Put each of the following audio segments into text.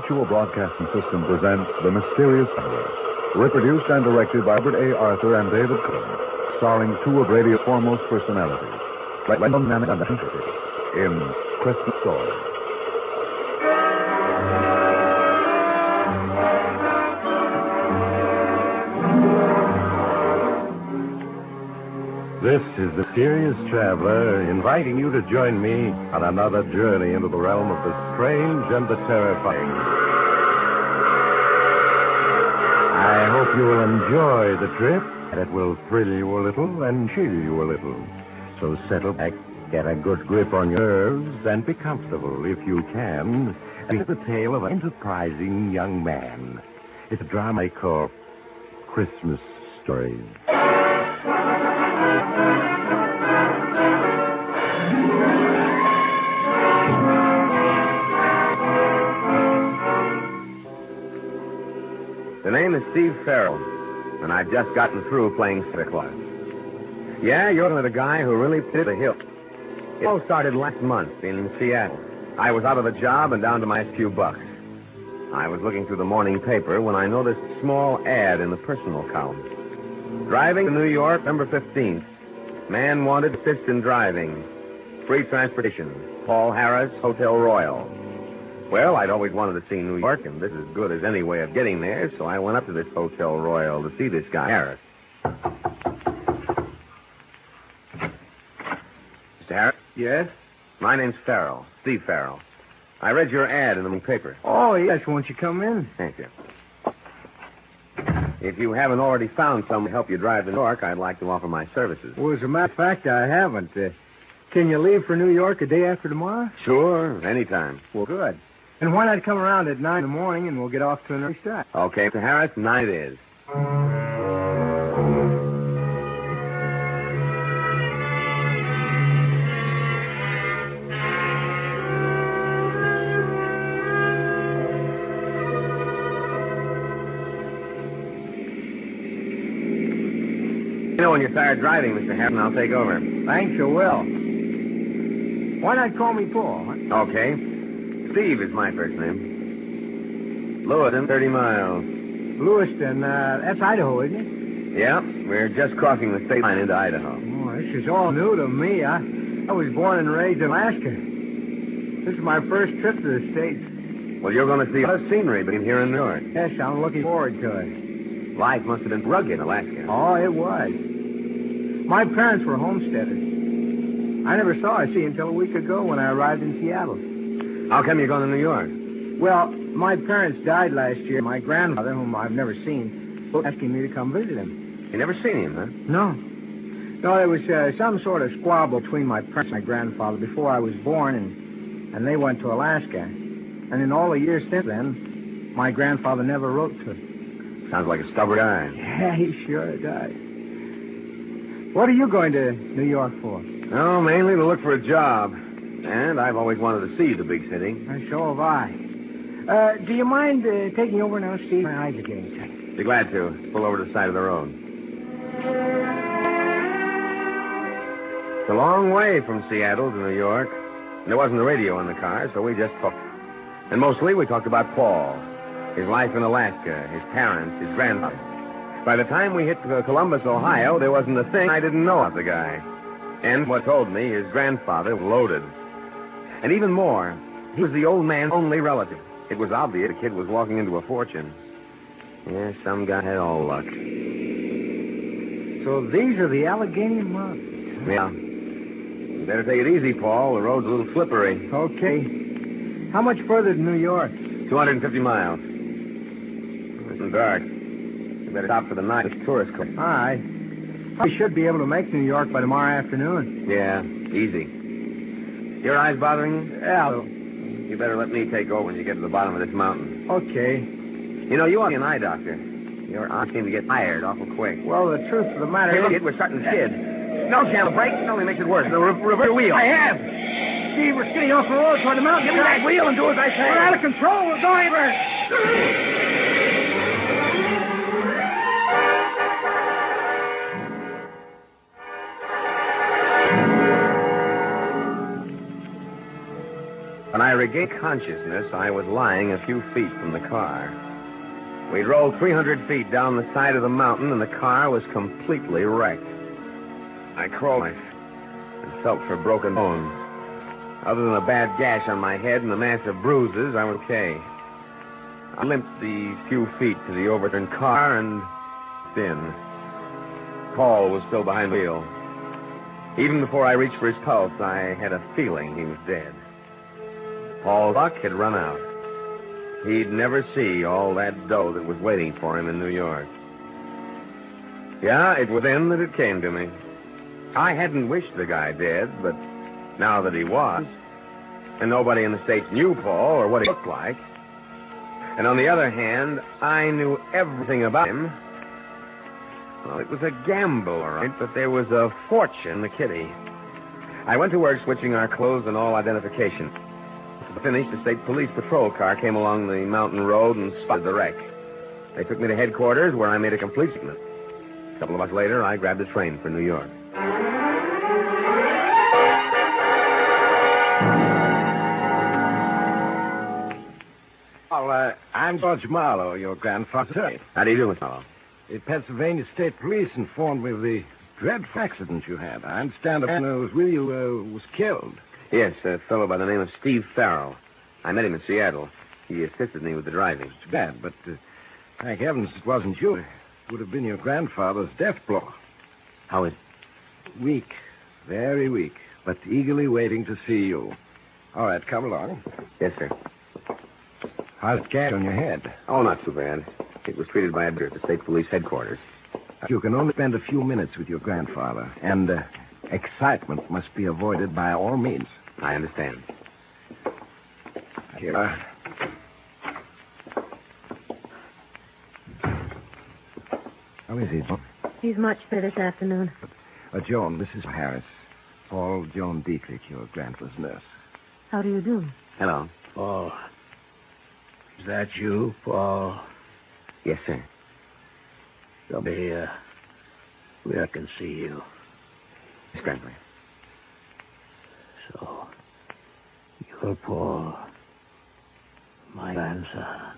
Mutual Broadcasting System presents The Mysterious Traveler, reproduced and directed by Robert A. Arthur and David Cohen, starring two of radio's foremost personalities, Lennon and in Christmas Story. This is the Mysterious Traveler, inviting you to join me on another journey into the realm of the strange and the terrifying. I hope you will enjoy the trip, and it will thrill you a little and chill you a little. So settle back, get a good grip on your nerves, and be comfortable if you can. And it's the tale of an enterprising young man. It's a drama I call Christmas Story. The name is Steve Farrell, and I've just gotten through playing Santa Claus. Yeah, you're the guy who really did the hill. It all started last month in Seattle. I was out of a job and down to my few bucks. I was looking through the morning paper when I noticed a small ad in the personal column. Driving to New York, November 15th. Man wanted assist in driving. Free transportation. Paul Harris, Hotel Royal. Well, I'd always wanted to see New York, and this is as good as any way of getting there, so I went up to this Hotel Royal to see this guy, Harris. Mr. Harris? Yes? My name's Farrell, Steve Farrell. I read your ad in the paper. Oh, yes. Won't you come in? Thank you. If you haven't already found someone to help you drive to New York, I'd like to offer my services. Well, as a matter of fact, I haven't. Can you leave for New York a day after tomorrow? Sure, anytime. Well, good. And why not come around at 9 in the morning and we'll get off to an early start? Okay, Mr. Harris, 9 it is. You know when you're tired driving, Mr. Harris, and I'll take over. Thanks, I will. Why not call me Paul? Huh? Okay. Steve is my first name. Lewiston, 30 miles. Lewiston, that's Idaho, isn't it? Yeah, we're just crossing the state line into Idaho. Oh, this is all new to me. I was born and raised in Alaska. This is my first trip to the States. Well, you're going to see a lot of scenery between here and New York. Yes, I'm looking forward to it. Life must have been rugged in Alaska. Oh, it was. My parents were homesteaders. I never saw a sea until a week ago when I arrived in Seattle. How come you're going to New York? Well, my parents died last year. My grandfather, whom I've never seen, was asking me to come visit him. You never seen him, huh? No. No, there was some sort of squabble between my parents and my grandfather before I was born, and they went to Alaska. And in all the years since then, my grandfather never wrote to him. Sounds like a stubborn guy. Yeah, he sure does. What are you going to New York for? Oh, mainly to look for a job. And I've always wanted to see the big city. So have I. Do you mind taking over now, Steve? My eyes are getting tight. Be glad to. Pull over to the side of the road. It's a long way from Seattle to New York. And there wasn't a radio in the car, so we just talked. And mostly we talked about Paul, his life in Alaska, his parents, his grandfather. By the time we hit Columbus, Ohio, there wasn't a thing I didn't know of the guy. And what told me his grandfather was loaded. And even more, he was the old man's only relative. It was obvious the kid was walking into a fortune. Yeah, some guy had all luck. So these are the Allegheny Mountains. Yeah. You better take it easy, Paul. The road's a little slippery. Okay. How much further to New York? 250 miles. It's dark. You better stop for the night. It's tourist car. All right. We should be able to make New York by tomorrow afternoon. Yeah, easy. Your eyes bothering you? Yeah. You better let me take over when you get to the bottom of this mountain. Okay. You know, you ought to be an eye doctor. Your eyes seem to get tired awful quick. Well, the truth of the matter Hey, is... look, we're starting to skid. No channel brake. It only makes it worse. The reverse wheel. I have. Steve, we're skidding off the road toward the mountain. Give me that wheel and do as I say. We're out of control. We're going reverse. When I regained consciousness, I was lying a few feet from the car. We'd rolled 300 feet down the side of the mountain, and the car was completely wrecked. I crawled and felt for broken bones. Other than a bad gash on my head and a mass of bruises, I was okay. I limped the few feet to the overturned car and in. Paul was still behind the wheel. Even before I reached for his pulse, I had a feeling he was dead. Paul's luck had run out. He'd never see all that dough that was waiting for him in New York. Yeah, it was then that it came to me. I hadn't wished the guy dead, but now that he was, and nobody in the States knew Paul or what he looked like, and on the other hand, I knew everything about him. Well, it was a gamble, all right, but there was a fortune in the kitty. I went to work switching our clothes and all identification. Finished, the state police patrol car came along the mountain road and spotted the wreck. They took me to headquarters, where I made a complete statement. A couple of months later, I grabbed a train for New York. Well, I'm George Marlowe, your grandfather's attorney. How do you do, Miss Marlowe? The Pennsylvania State Police informed me of the dreadful accident you had. I understand a man who was with you was killed. Yes, a fellow by the name of Steve Farrell. I met him in Seattle. He assisted me with the driving. It's bad, but thank heavens it wasn't you. It would have been your grandfather's death blow. How is it? Weak, very weak, but eagerly waiting to see you. All right, come along. Yes, sir. How's the gash on your head? Oh, not too bad. It was treated by a doctor at the state police headquarters. You can only spend a few minutes with your grandfather, and excitement must be avoided by all means. I understand. Here. How is he, Joan? He's much better this afternoon. Joan, this is Harris. Paul Joan Dietrich, your grandfather's nurse. How do you do? Hello. Paul. Is that you, Paul? Yes, sir. Come here. Where I can see you. Miss Grandfather. So, you're Paul, my grandson.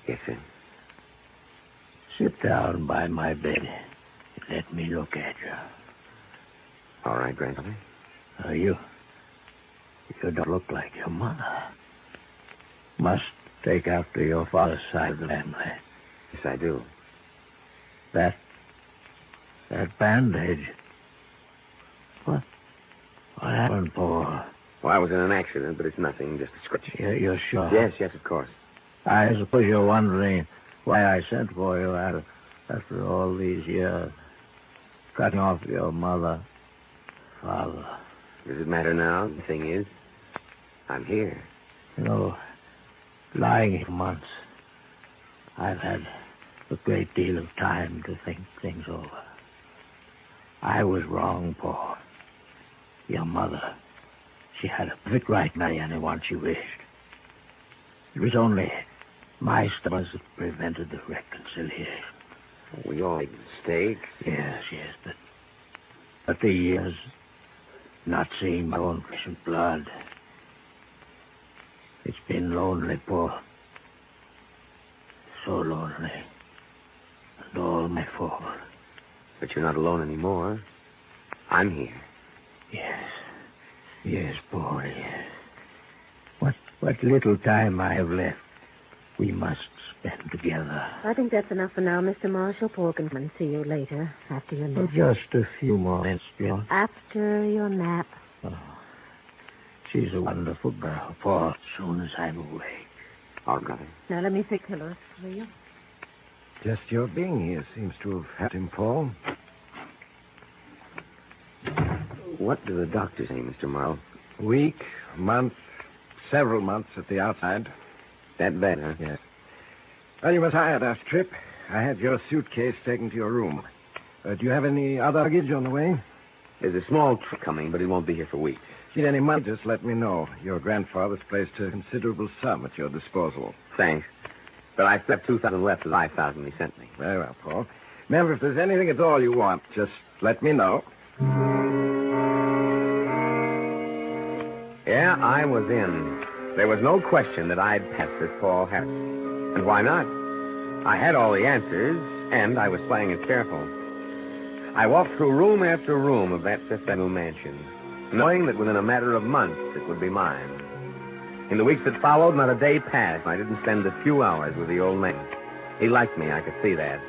Yes, sir. Sit down by my bed and let me look at you. All right, Grandfather. You don't look like your mother. Must take after your father's side of the family. Yes, I do. That bandage. What happened, Paul? Well, I was in an accident, but it's nothing, just a scratch. You're sure? Yes, of course. I suppose you're wondering why I sent for you after all these years. Cutting off your mother, father. Does it matter now? The thing is, I'm here. You know, lying here months, I've had a great deal of time to think things over. I was wrong, Paul. Your mother, she had a perfect right to marry anyone she wished. It was only my stubbornness that prevented the reconciliation. We all make mistakes. Yes, but the years, not seeing my own flesh and blood. It's been lonely, Paul. So lonely. And all my fault. But you're not alone anymore. I'm here. Yes, Paul, yes. What little time I have left, we must spend together. I think that's enough for now, Mr. Marshall. Paul can come and see you later, after your nap. Just a few more minutes, John. After your nap. Oh, she's a wonderful girl, Paul, as soon as I'm awake. All right. Now, let me fix pillows for you. Just your being here seems to have had him, Paul. What do the doctors say, Mr. Marlowe? Week, month, several months at the outside. That bad, huh? Yes. Well, you were tired after the trip. I had your suitcase taken to your room. Do you have any other luggage on the way? There's a small truck coming, but it won't be here for weeks. If you need any money, just let me know. Your grandfather's placed a considerable sum at your disposal. Thanks. But I still have 2,000 left of the 5,000 he sent me. Very well, Paul. Remember, if there's anything at all you want, just let me know. Yeah, Yeah, I was in. There was no question that I'd pass as Paul Harris. And why not? I had all the answers, and I was playing it careful. I walked through room after room of that Fifth Avenue mansion, knowing that within a matter of months it would be mine. In the weeks that followed, not a day passed I didn't spend a few hours with the old man. He liked me, I could see that.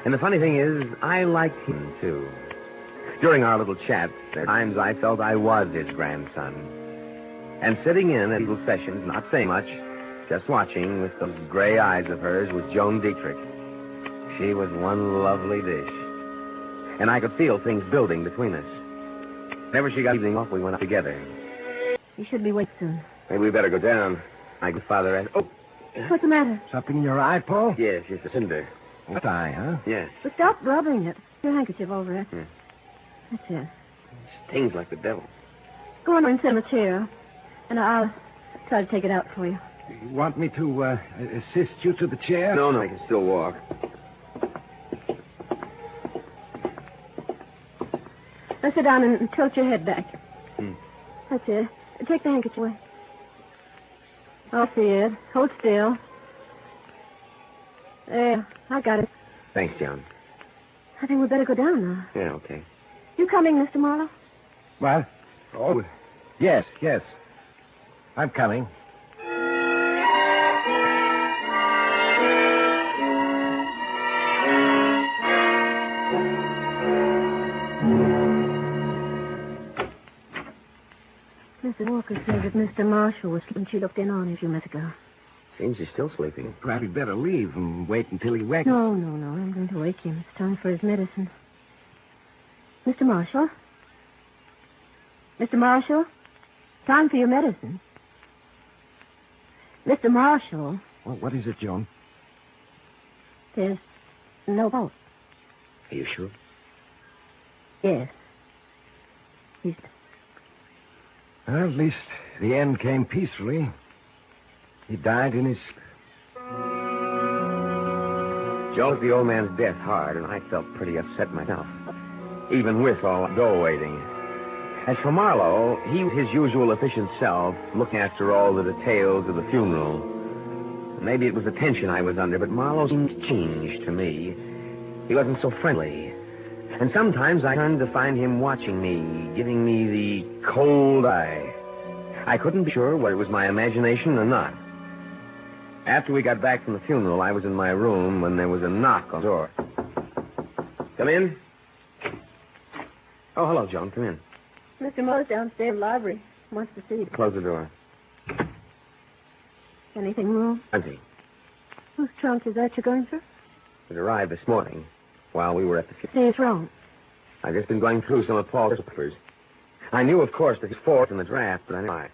And the funny thing is, I liked him, too. During our little chat, there were times I felt I was his grandson. And sitting in at little sessions, not saying much, just watching with those gray eyes of hers, was Joan Dietrich. She was one lovely dish. And I could feel things building between us. Whenever she got evening off, we went out together. You should be waiting soon. Maybe we better go down. My good father asked... Oh! What's the matter? Something in your eye, Paul? Yes, it's a cinder. What eye, huh? Yes. Well, stop rubbing it. Your handkerchief over it. That's it. It stings like the devil. Go on and sit in a chair, and I'll try to take it out for you. You want me to assist you to the chair? No, I can still walk. Now sit down and tilt your head back. That's it. Take the handkerchief away. I'll see it. Hold still. There, I got it. Thanks, John. I think we'd better go down now. Yeah, okay. You coming, Mr. Marlowe? What? Oh, yes. I'm coming. Mrs. Walker said that Mr. Marshall was when she looked in on him a few minutes ago. Seems he's still sleeping. Perhaps we'd better leave and wait until he wakes. No. I'm going to wake him. It's time for his medicine. Mr. Marshall? Mr. Marshall? Time for your medicine. Mr. Marshall? What is it, Joan? There's no pulse. Are you sure? Yes. Well, at least the end came peacefully. He died in his... Joe took the old man's death hard, and I felt pretty upset myself, even with all the dough waiting. As for Marlowe, he was his usual efficient self, looking after all the details of the funeral. Maybe it was the tension I was under, but Marlowe seemed changed to me. He wasn't so friendly. And sometimes I turned to find him watching me, giving me the cold eye. I couldn't be sure whether it was my imagination or not. After we got back from the funeral, I was in my room when there was a knock on the door. Come in. Oh, hello, Joan. Come in. Mr. Moore's downstairs in the library. Wants to see you. Close the door. Anything wrong? Empty. Whose trunk is that you're going through? It arrived this morning while we were at the funeral. Say it's wrong. I've just been going through some of Paul's papers. I knew, of course, that he's fourth in the draft, but I didn't know why.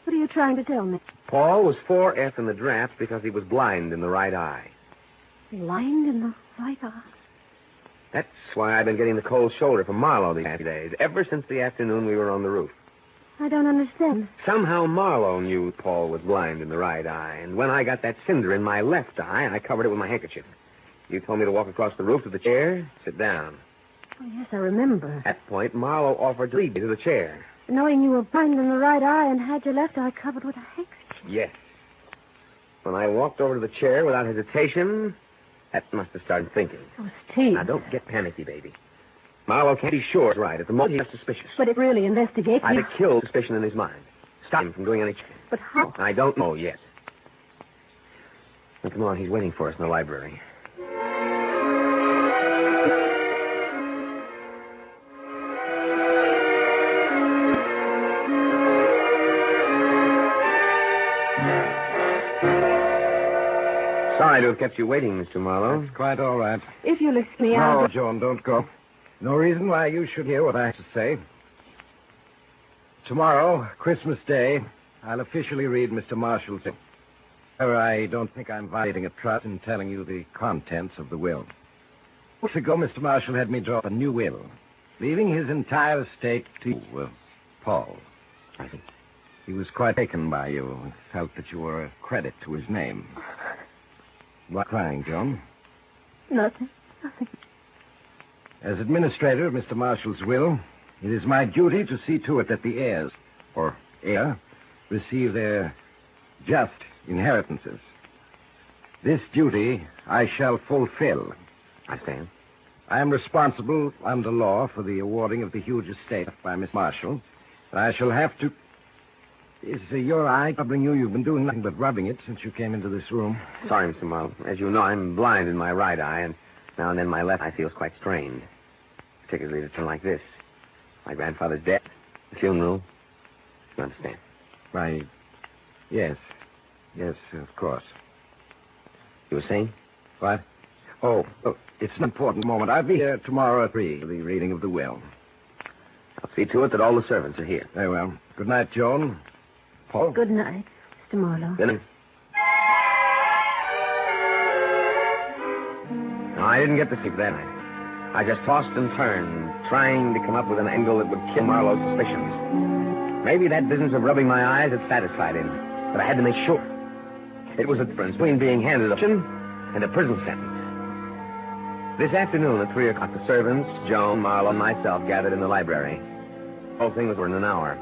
What are you trying to tell me? Paul was 4F in the draft because he was blind in the right eye. Blind in the right eye? That's why I've been getting the cold shoulder from Marlowe these past days, ever since the afternoon we were on the roof. I don't understand. Somehow Marlowe knew Paul was blind in the right eye, and when I got that cinder in my left eye, I covered it with my handkerchief. You told me to walk across the roof to the chair, sit down. Oh, yes, I remember. At that point, Marlowe offered to lead me to the chair. Knowing you were blind in the right eye and had your left eye covered with a handkerchief. Yes. When I walked over to the chair without hesitation, that must have started thinking. Oh, Steve. Now, don't get panicky, baby. Marlowe can't be sure it's right. At the moment, he was suspicious. But it really investigates I'd you. have killed suspicion in his mind. Stop him from doing anything. But how? I don't know yet. Now, come on, he's waiting for us in the library. Sorry to have kept you waiting, Mr. Marlowe. That's quite all right. If you'll excuse me, No, I'll... Joan, don't go. No reason why you should hear what I have to say. Tomorrow, Christmas Day, I'll officially read Mr. Marshall's... However, I don't think I'm violating a trust in telling you the contents of the will. Weeks ago, Mr. Marshall had me draw up a new will, leaving his entire estate to you, Paul. I see. He was quite taken by you and felt that you were a credit to his name. Why crying, Joan? Nothing. As administrator of Mr. Marshall's will, it is my duty to see to it that the heirs, or heir, receive their just inheritances. This duty I shall fulfill. I stand. I am responsible under law for the awarding of the huge estate by Miss Marshall. And I shall have to... Is your eye troubling you? You've been doing nothing but rubbing it since you came into this room. Sorry, Mr. Marlowe. As you know, I'm blind in my right eye, and now and then my left eye feels quite strained. Particularly at a time like this. My grandfather's death, the funeral. You understand? Why, yes. Yes, of course. You were saying? What? Oh, it's an important moment. I'll be here tomorrow at 3 for the reading of the will. I'll see to it that all the servants are here. Very well. Good night, Joan. Paul? Good night, Mr. Marlowe. Good night. No, I didn't get to sleep that night. I just tossed and turned, trying to come up with an angle that would kill Marlowe's suspicions. Maybe that business of rubbing my eyes had satisfied him, but I had to make sure. It was a difference between being handed a pension and a prison sentence. This afternoon at 3 o'clock, the servants, Joan, Marlowe, and myself gathered in the library. The whole thing was in an hour.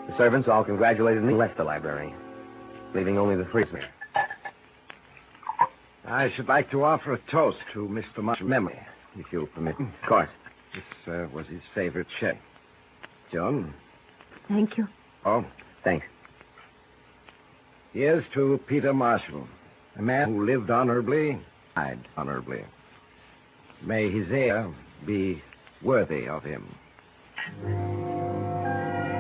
The servants all congratulated me and left the library, leaving only the three of me. I should like to offer a toast to Mr. Marshall's memory, if you'll permit me. Of course. This was his favorite shed. Joan? Thank you. Oh, Thanks. here's to Peter Marshall, a man who lived honorably, died honorably. May his heir be worthy of him.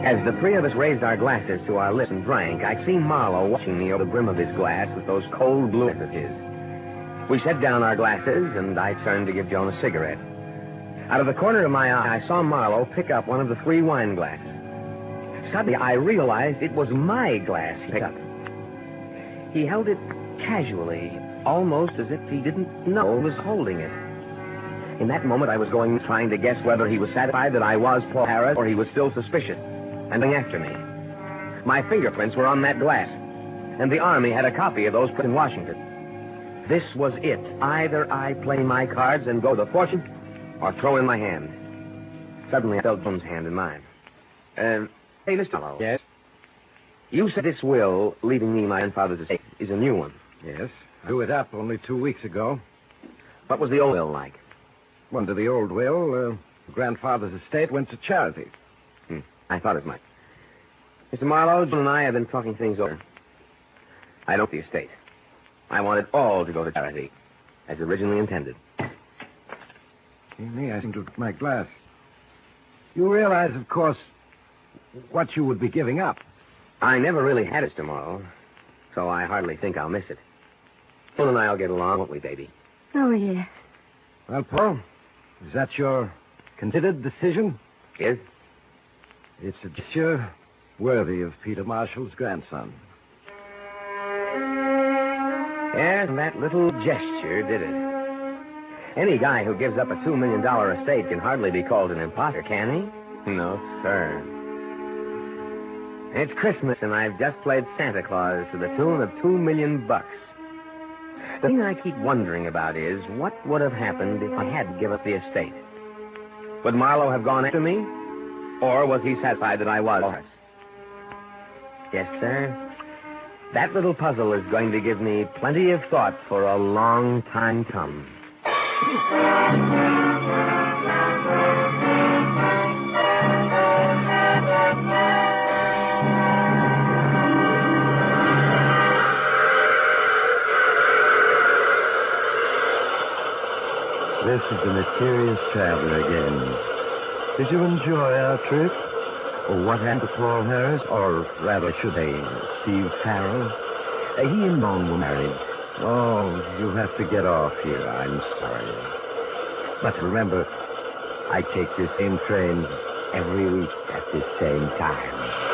As the three of us raised our glasses to our lips and drank, I seen Marlowe watching me over the brim of his glass with those cold blue eyes of his. We set down our glasses, and I turned to give Joan a cigarette. Out of the corner of my eye, I saw Marlowe pick up one of the 3 wine glasses. Suddenly, I realized it was my glass he picked up. He held it casually, almost as if he didn't know he was holding it. In that moment, I was trying to guess whether he was satisfied that I was Paul Harris or he was still suspicious and going after me. My fingerprints were on that glass, and the Army had a copy of those put in Washington. This was it. Either I play my cards and go the fortune, or throw in my hand. Suddenly, I felt Joan's hand in mine. Hey, Mr. Marlowe. Yes? You said this will, leaving me my grandfather's estate, is a new one. Yes. I drew it up only 2 weeks ago. What was the old will like? Under the old will, grandfather's estate went to charity. I thought as much. Mr. Marlowe, John and I have been talking things over. I don't want the estate. I want it all to go to charity, as originally intended. Me, I seem to have my glass. You realize, of course, what you would be giving up. I never really had it tomorrow, so I hardly think I'll miss it. Phil and I'll get along, won't we, baby? Oh, yes. Well, Paul, is that your considered decision? Yes? It's a gesture worthy of Peter Marshall's grandson. Yes, and that little gesture did it. Any guy who gives up a $2 million estate can hardly be called an imposter, can he? No, sir. It's Christmas, and I've just played Santa Claus to the tune of $2 million. The thing I keep wondering about is, what would have happened if I hadn't given up the estate? Would Marlowe have gone after me? Or was he satisfied that I was? Yes, sir. That little puzzle is going to give me plenty of thought for a long time to come. This is the mysterious traveler again. Did you enjoy our trip? Or what happened to Paul Harris? Or rather, should I, Steve Farrell? He and Joan were married. Oh, you have to get off here. I'm sorry. But remember, I take this same train every week at this same time.